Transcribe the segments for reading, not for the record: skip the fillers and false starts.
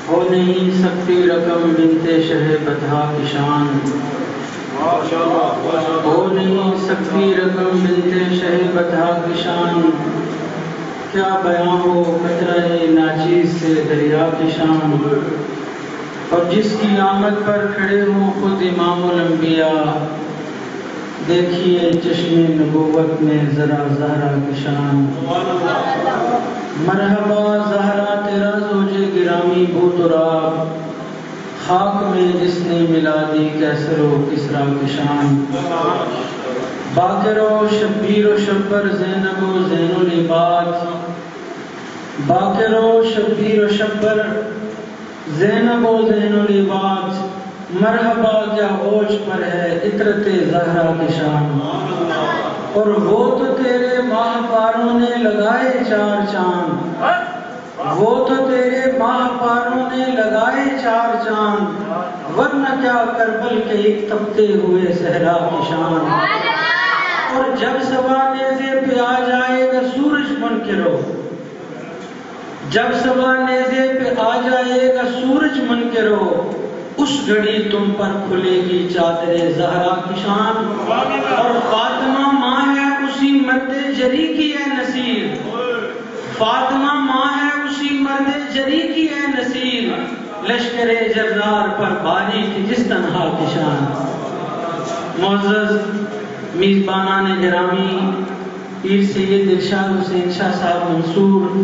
ہو نہیں سکتی رقم بنت شہ بطحا کی شان، ہو نہیں سکتی رقم بنت شہ بطحا کی شان، کیا بیاں ہو قطرہ ناچیز سے دریا کی شان، اور جس کی آمد پر کھڑے ہوں خود امام الانبیاء، دیکھیے چشم نبوت میں ذرا زہرا کی شان۔ مرحبا زہرا تیرا زوج گرامی بو تراب، خاک میں جس نے ملا دی کیسر و کسریٰ کی شان۔ باقر و شبیر و شبر زینب و زین العباد، باقر و شبیر و شبر زینب و زین العباد، مرحبا کیا اوج پر ہے عطرت زہرا کی شان، اور وہ تو تیرے ماہ پاروں نے لگائے چار چاند، وہ تو تیرے ماہ پاروں نے لگائے چار چاند، ورنہ کیا کربل کے ایک تپتے ہوئے صحرا کی شان۔ اور جب صبا نیزے پہ آ جائے گا سورج بن کے رو، جب صبا نیزے پہ آ جائے گا سورج بن کے رو، اس گھڑی تم پر کھلے گی چادر زہرا کی شان۔ اور فاطمہ ماں ہے اسی مرد جری کی اے نصیر، فاطمہ ماں ہے اسی مرد جری کی اے نصیر، لشکر جرار پر باری کی جس تنہا کی شان۔ معزز میزبانان گرامی، پیر سید ارشاد حسین شاہ صاحب منصور،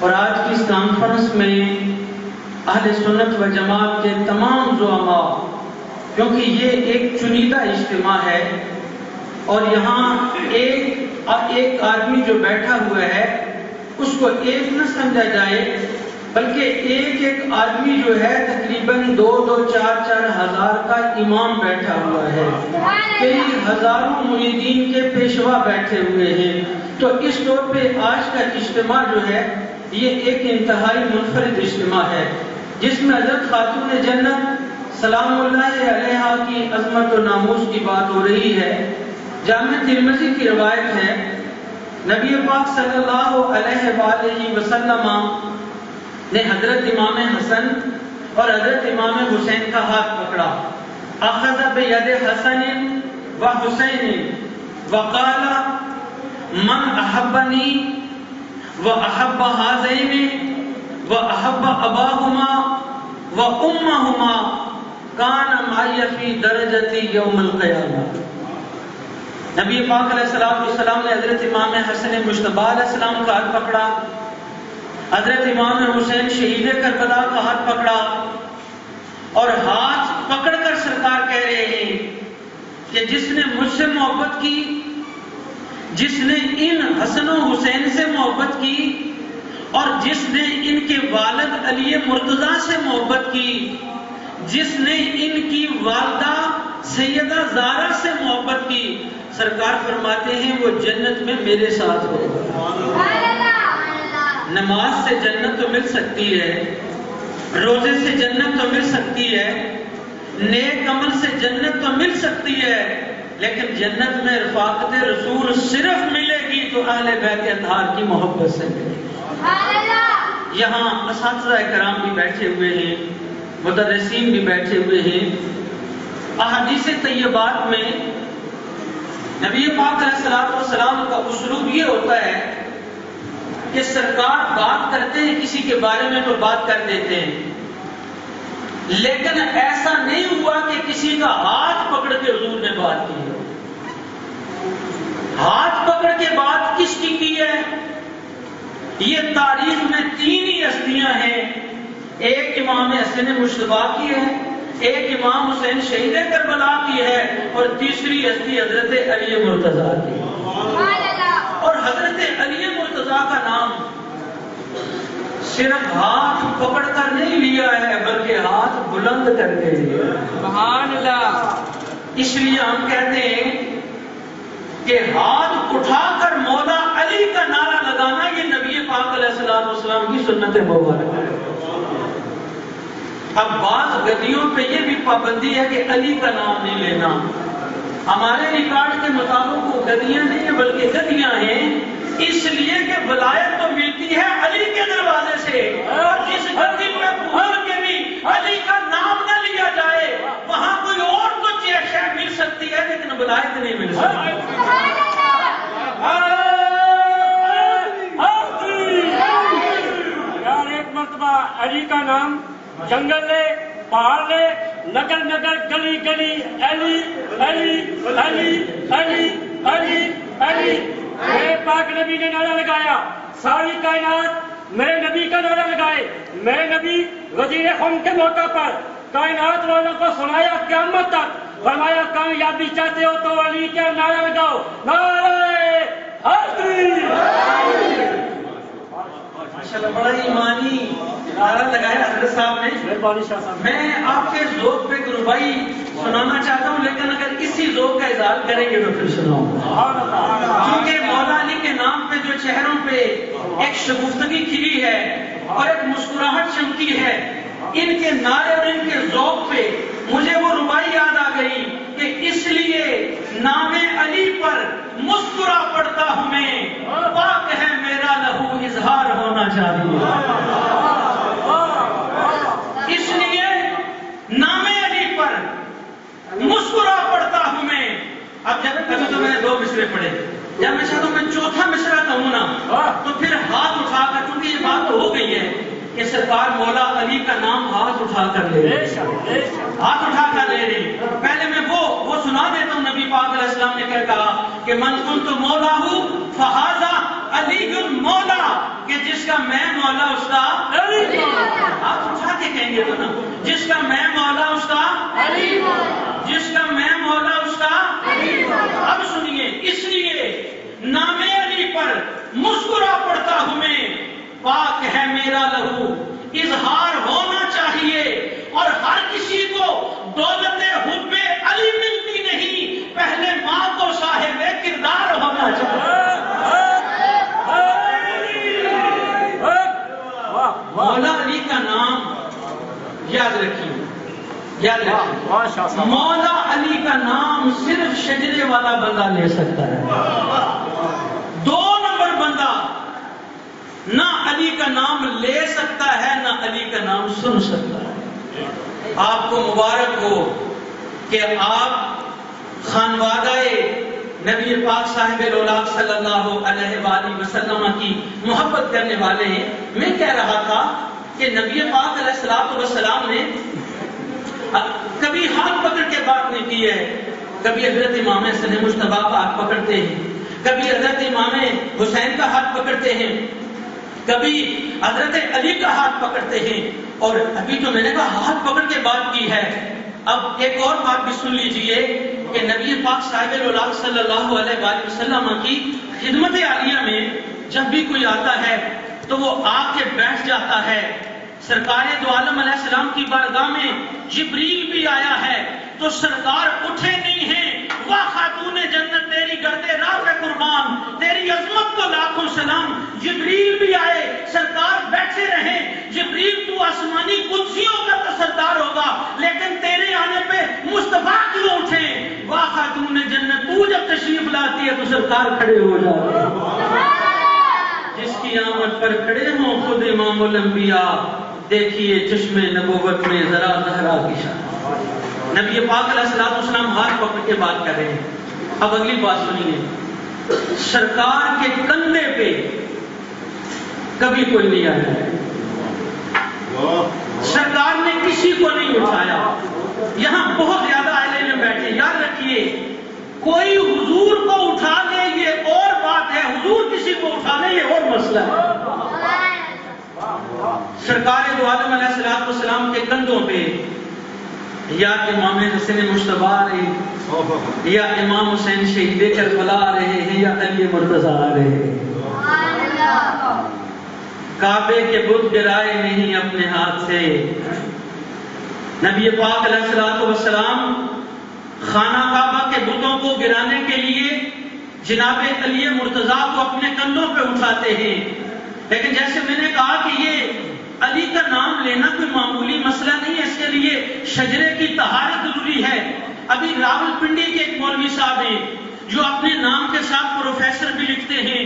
اور آج کی اس کانفرنس میں اہل سنت و جماعت کے تمام زعماء، کیونکہ یہ ایک چنیدہ اجتماع ہے اور یہاں ایک آدمی جو بیٹھا ہوا ہے اس کو ایک نہ سمجھا جائے، بلکہ ایک آدمی جو ہے تقریباً 2-4 ہزار کا امام بیٹھا ہوا ہے، کئی ہزاروں مریدین کے پیشوا بیٹھے ہوئے ہیں، تو اس طور پہ آج کا اجتماع جو ہے یہ ایک انتہائی منفرد اجتماع ہے، جس میں حضرت خاتون جنت سلام اللہ علیہا کی عظمت و ناموس کی بات ہو رہی ہے۔ جامع ترمذی کی روایت ہے، نبی پاک صلی اللہ علیہ وآلہ وسلم نے حضرت امام حسن اور حضرت امام حسین کا ہاتھ پکڑا، اخذ بید حسن و حسین وقال من احبنی واحب هذین واحب اباہما وامہما کان معی فی درجتی یوم القیامہ۔ نبی پاک علیہ السلام نے حضرت امام حسن مجتبی علیہ السلام کا ہاتھ پکڑا، حضرت امام حسین شہید کربلا کا ہاتھ پکڑا، اور ہاتھ پکڑ کر سرکار کہہ رہے ہیں کہ جس نے مجھ سے محبت کی، جس نے ان حسن و حسین سے محبت کی، اور جس نے ان کے والد علی مرتضیٰ سے محبت کی، جس نے ان کی والدہ سیدہ زہرا سے محبت کی، سرکار فرماتے ہیں وہ جنت میں میرے ساتھ ہوگا۔ نماز سے جنت تو مل سکتی ہے، روزے سے جنت تو مل سکتی ہے، نیک عمل سے جنت تو مل سکتی ہے، لیکن جنت میں رفاقت رسول صرف ملے گی تو اہل بیت اطہار کی محبت سے ملے گی۔ یہاں اساتذہ کرام بھی بیٹھے ہوئے ہیں، مدرسین بھی بیٹھے ہوئے ہیں۔ احادیث طیبات میں نبی پاک علیہ السلام کا اسلوب یہ ہوتا ہے کہ سرکار بات کرتے ہیں کسی کے بارے میں تو بات کر دیتے ہیں، لیکن ایسا نہیں ہوا کہ کسی کا ہاتھ پکڑ کے حضور نے بات کی ہے۔ ہاتھ پکڑ کے بات کس کی ہے؟ یہ تاریخ میں 3 ہی ہستیاں ہیں، ایک امام حسن مجتبی کی ہے، ایک امام حسین شہید کربلا کی ہے، اور تیسری ہستی حضرت علی مرتضیٰ کی ہے۔ اور حضرت علی مرتضیٰ کا نام صرف ہاتھ پکڑ کر نہیں لیا ہے بلکہ ہاتھ بلند کر کے لیا ہے۔ سبحان اللہ۔ اس لیے ہم کہتے ہیں کہ ہاتھ اٹھا کر مولا علی کا نعرہ لگانا یہ نبی پاک علیہ السلام کی سنت مبارک ہے۔ اب بعض گدیوں پہ یہ بھی پابندی ہے کہ علی کا نام نہیں لینا۔ ہمارے ریکارڈ کے مطابق وہ گدیاں نہیں ہیں بلکہ گدیاں ہیں، اس لیے کہ ولایت تو ملتی ہے علی کے دروازے سے، اور جس گدی پہ مرتبہ علی کا نام جنگل لے، پہاڑ لے، نگر نگر، گلی گلی، علی علی علی علی علی علی۔ میرے پاک نبی نے نعرہ لگایا، ساری کائنات میرے نبی کا نعرہ لگائے۔ میرے نبی وزیر خون کے موقع پر کائنات والوں کو سنایا قیامت تک، فرمایا کامیابی چاہتے ہو تو علی کا نعرہ لگاؤ، نعرہ حیدری۔ ماشاءاللہ بڑا ایمانی نعرہ لگایا حضرت صاحب نے۔ مہربانی شاہ صاحب۔ میں آپ کے ذوق پہ ایک ربائی سنانا چاہتا ہوں، لیکن اگر اسی ذوق کا اظہار کریں گے تو پھر سناؤں گا، کیونکہ مولا علی کے نام پہ جو چہروں پہ ایک شگفتگی کھلی ہے اور ایک مسکراہٹ چمکی ہے، ان کے نعرے اور ان کے ذوق پہ مجھے وہ ربائی یاد آ گئی کہ اس لیے نام علی پر مسکرا پڑتا ہوں میں، پاک ہے میرا لہو اظہار ہونا چاہیے۔ اس لیے نام علی پر مسکرا پڑتا ہوں میں۔ اب جب کبھی تو میں نے 2 مصرے پڑھے، جب میں چاہتا ہوں میں چوتھا مصرع کہوں نا تو پھر ہاتھ اٹھا کر، کیونکہ یہ بات تو ہو گئی ہے کہ سرکار مولا علی کا نام ہاتھ اٹھا کر لے رہے، ہاتھ اٹھا کر لے رہے۔ پہلے میں وہ سنا دیتا ہوں، نبی پاک علیہ السلام نے کیا کہا کہ من کنت مولا ہوں فہذا علی مولا، کہ جس کا میں مولا اس کا علی، ہاتھ اٹھا کے کہیں گے تو نا، جس کا میں مولا اس کا علی، جس کا میں مولا اس کا علی۔ اب سنیے، اس لیے نام علی پر مسکرا پڑتا ہوں میں، پاک ہے میرا لہو اظہار ہونا چاہیے۔ اور ہر کسی کو دولت حب علی ملتی نہیں، پہلے ماں کو صاحب کردار ہونا چاہیے۔ مولا علی کا نام یاد رکھیے، یاد رکھیے، مولا علی کا نام صرف شجرے والا بندہ لے سکتا ہے۔ 2 نمبر بندہ نہ علی کا نام لے سکتا ہے، نہ علی کا نام سن سکتا ہے۔ آپ کو مبارک ہو کہ آپ خانوادہ نبی پاک صاحب الاولاد صلی اللہ علیہ وآلہ وسلم کی محبت کرنے والے ہیں۔ میں کہہ رہا تھا کہ نبی پاک علیہ السلام نے کبھی ہاتھ پکڑ کے بات نہیں کی ہے، کبھی حضرت امام حسن مجتبیٰ کا ہاتھ پکڑتے ہیں، کبھی حضرت امام حسین کا ہاتھ پکڑتے ہیں، کبھی حضرت علی کا ہاتھ پکڑتے ہیں، اور ابھی تو میں نے کہا ہاتھ پکڑ کے بات کی ہے۔ اب ایک اور بات بھی سن لیجئے کہ نبی پاک صاحب الاولاد صلی اللہ علیہ وآلہ وسلم کی خدمت عالیہ میں جب بھی کوئی آتا ہے تو وہ آ کے بیٹھ جاتا ہے۔ سرکار دو عالم علیہ السلام کی بارگاہ میں جبریل بھی آیا ہے تو سرکار اٹھے نہیں ہیں۔ واہ خاتون جنت تیری گردے راہ پہ قربان، تیری عظمت کو لاکھوں سلام۔ جبریل بھی آئے، سرکار بیٹھے رہے۔ جبریل تو آسمانی قدسیوں کا تصدار ہوگا، لیکن تیرے آنے پہ مصطفیٰ کیوں اٹھے؟ واہ خاتون جنت تو جب تشریف لاتی ہے تو سرکار کھڑے ہو جاتے ہیں۔ جس کی آمد پر کھڑے ہوں خود امام الانبیاء، دیکھیے چشم نبوت میں ذرا زہرا کی شان۔ نبی پاک علیہ السلام ہاتھ پکڑ کے بات کر رہے ہیں۔ اب اگلی بات سنیے، سرکار کے کندھے پہ کبھی کوئی نہیں آیا، سرکار نے کسی کو نہیں اٹھایا۔ یہاں بہت زیادہ اہل علم بیٹھے، یاد رکھیے کوئی حضور کو اٹھا لے یہ اور بات ہے، حضور کسی کو اٹھا لے یہ اور مسئلہ ہے۔ سرکار دو عالم علیہ السلام کے کندھوں پہ یا امام حسن مجتبیٰ آ رہے، یا امام حسین شہید کربلا آ رہے ہیں، یا علی مرتضیٰ آ رہے ہیں۔ کعبے کے بت گرائے نہیں اپنے ہاتھ سے۔ نبی پاک علیہ السلام خانہ کعبہ کے بتوں کو گرانے کے لیے جناب علی مرتضیٰ کو اپنے کندھوں پہ اٹھاتے ہیں، لیکن جیسے میں نے کہا کہ یہ علی کا نام لینا کوئی معمولی مسئلہ نہیں ہے، اس کے لیے شجرے کی طہارت ضروری ہے۔ ابھی راولپنڈی کے ایک مولوی صاحب ہیں جو اپنے نام کے ساتھ پروفیسر بھی لکھتے ہیں۔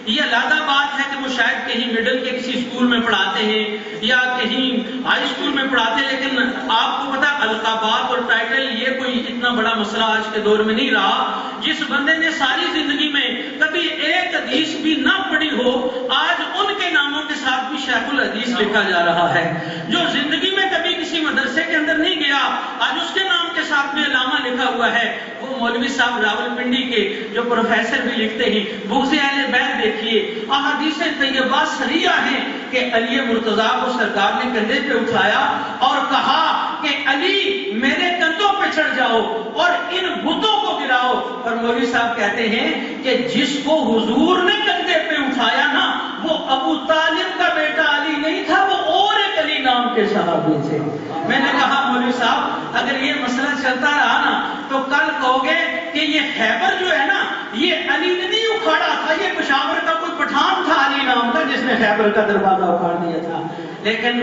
یہ علیحدہ بات ہے کہ وہ شاید کہیں مڈل کے کسی اسکول میں پڑھاتے ہیں یا کہیں ہائی اسکول میں پڑھاتے ہیں، لیکن آپ کو پتا القابات اور ٹائٹل یہ کوئی اتنا بڑا مسئلہ آج کے دور میں نہیں رہا۔ جس بندے نے ساری زندگی میں کبھی ایک حدیث بھی نہ پڑھی ہو، آج ان کے ناموں کے ساتھ بھی شیخ الحدیث لکھا جا رہا ہے۔ جو زندگی میں کبھی کسی مدرسے کے اندر نہیں گیا، آج اس کے نام کے ساتھ بھی علامہ لکھا ہوا ہے۔ وہ مولوی صاحب راولپنڈی کے جو پروفیسر بھی لکھتے ہیں، بغض اہل بیت دیکھیے، احادیث طیبہ صریحہ ہیں کہ علی مرتضیٰ کو سرکار نے کندھے پہ اٹھایا اور کہا کہ علی میرے کندھوں پہ چڑھ جاؤ اور ان بتوں کو گراؤ۔ اور مولوی صاحب کہتے ہیں کہ جس کو حضور نے کندھے پہ اٹھایا نا، وہ ابو طالب کا بیٹا علی نہیں تھا، وہ اور ایک علی نام کے صحابی تھے۔ میں نے کہا مولوی صاحب اگر یہ مسئلہ چلتا رہا نا تو کل کہو گے کہ یہ خیبر جو ہے نا یہ علی نے نہیں اکھاڑا تھا، یہ پشاور کا کوئی پٹھان تھا علی نام کا جس نے خیبر کا دروازہ اکھاڑ دیا تھا۔ لیکن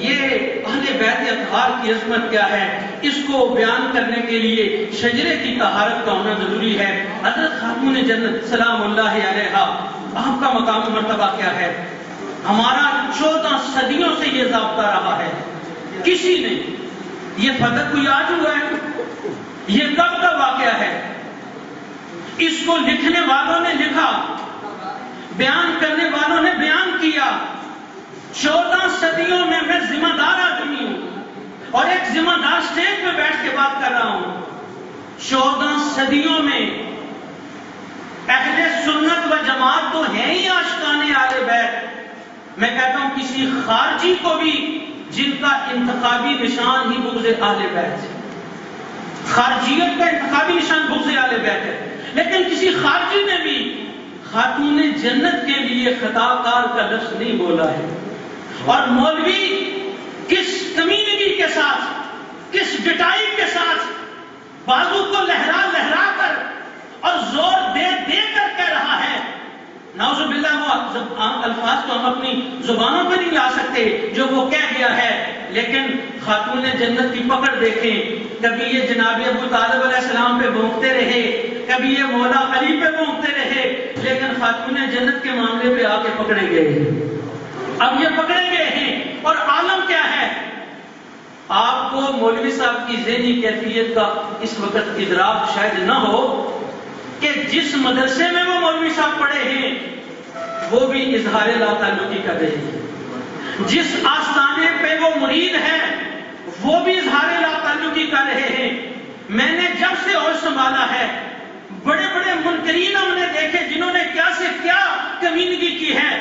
یہ اہل بیت اطہار کی عظمت کیا ہے، اس کو بیان کرنے کے لیے شجرے کی طہارت کا ہونا ضروری ہے۔ حضرت خاتون جنت سلام اللہ علیہا، آپ کا مقام و مرتبہ کیا ہے؟ ہمارا 14 صدیوں سے یہ ضابطہ رہا ہے، کسی نے یہ فتح کوئی آج ہوا ہے؟ یہ کب کا واقعہ ہے؟ اس کو لکھنے والوں نے لکھا، بیان کرنے والوں نے بیان کیا۔ 14 صدیوں میں میں ذمہ دار آدمی ہوں اور ایک ذمہ دار سٹیج پہ بیٹھ کے بات کر رہا ہوں۔ 14 صدیوں میں اہل سنت و جماعت تو ہیں ہی عاشقان آل بیت، میں کہتا ہوں کسی خارجی کو بھی جن کا انتخابی نشان ہی بغض اہل بیت ہے، خارجیت کا انتخابی نشان بغض اہل بیت ہے، لیکن کسی خارجی نے بھی خاتون جنت کے لیے خطا کار کا لفظ نہیں بولا ہے۔ اور مولوی کس کمینگی کے ساتھ، کس ڈٹائی کے ساتھ بازو کو لہرا لہرا کر اور زور دے دے کر کہہ رہا ہے، نعوذ باللہ وہ الفاظ تو ہم اپنی زبانوں پہ نہیں لا سکتے جو وہ کہہ گیا ہے، لیکن خاتون جنت کی پکڑ دیکھیں، کبھی یہ جناب ابو طالب علیہ السلام پہ بھونکتے رہے، کبھی یہ مولا علی پہ بھونکتے رہے، لیکن خاتون جنت کے معاملے پہ آ کے پکڑے گئے۔ اب یہ پکڑے گئے ہیں اور عالم کیا ہے؟ آپ کو مولوی صاحب کی ذہنی کیفیت کا اس وقت ادراک شاید نہ ہو کہ جس مدرسے میں وہ مولوی صاحب پڑھے ہیں وہ بھی اظہار لا تعلقی کر رہے ہیں، جس آستانے پہ وہ مرید ہے وہ بھی اظہار لا تعلقی کر رہے ہیں۔ میں نے جب سے ہوش سنبھالا ہے بڑے بڑے منکرین ہم نے دیکھے جنہوں نے کیا سے کیا کمینگی کی ہے،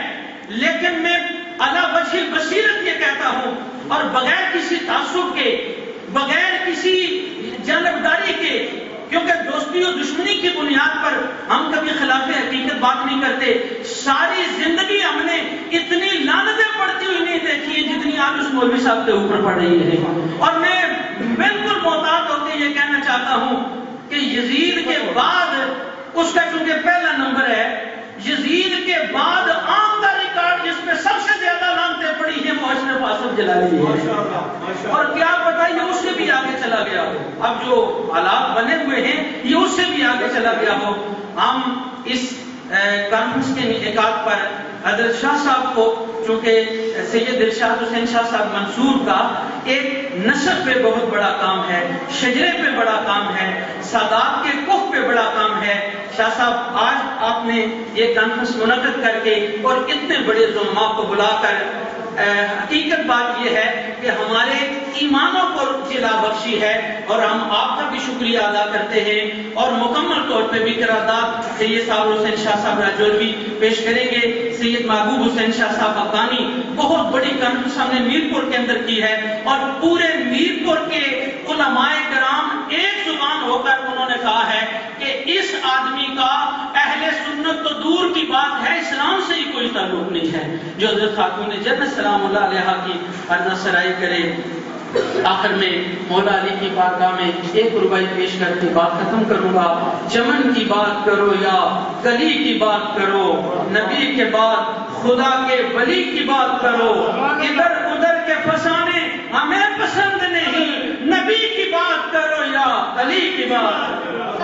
لیکن میں علی وجہ بصیرت یہ کہتا ہوں اور بغیر کسی تعصب کے، بغیر کسی جانبداری کے، کیونکہ دوستی اور دشمنی کی بنیاد پر ہم کبھی خلاف حقیقت بات نہیں کرتے، ساری زندگی ہم نے اتنی لعنتیں پڑتی ہوئی نہیں دیکھی ہیں جتنی آج اس مولوی صاحب کے اوپر پڑ رہی ہے۔ اور میں بالکل محتاط ہو کے یہ کہنا چاہتا ہوں کہ یزید کے بعد اس کا چونکہ پہلا نمبر ہے، یزید کے بعد عام کا ریکارڈ جس پہ سب سے زیادہ لعنتیں پڑی ہیں وہ اشرف آصف جلالی ہے، اور کیا پتہ یہ اس سے بھی آگے چلا گیا ہو، اب جو حالات بنے ہوئے ہیں یہ اس سے بھی آگے چلا گیا ہو۔ ہم اس کانفرنس کے انعقاد پر حضرت شاہ صاحب کو، چونکہ سید ارشاد حسین شاہ صاحب منصور کا ایک نسب پہ بہت بڑا کام ہے، شجرے پہ بڑا کام ہے، سادات کے کف پہ بڑا کام ہے۔ شاہ صاحب آج آپ نے یہ کانفرنس منعقد کر کے اور اتنے بڑے علماء کو بلا کر، حقیقت بات یہ ہے کہ ہمارے ایمانوں کو جلا بخشی ہے اور ہم آپ کا بھی شکریہ ادا کرتے ہیں، اور مکمل طور پہ بھی قرارداد سید صاحب حسین شاہ صاحب راجوروی پیش کریں گے۔ سید محبوب حسین شاہ صاحب حقانی بہت بڑی کانفرنس ہم نے میرپور کے اندر کی ہے اور پورے میرپور کے علماء کرام ایک زبان ہو کر انہوں نے کہا ہے کہ اس آدمی کا اہل سنت تو دور کی بات ہے، اسلام سے ہی کوئی تعلق نہیں ہے، جو حضرت خاتون جنت سلام اللہ علیہا کی عرض سرائی کرے۔ آخر میں مولا علی کی بارگاہ میں ایک ربائی پیش کر کے بات ختم کروں گا۔ چمن کی بات کرو یا گلی کی بات کرو، نبی کے بعد خدا کے ولی کی بات کرو، ادھر ادھر کے فسانے ہمیں پسند نہیں، نبی کی بات کرو یا علی کی بات۔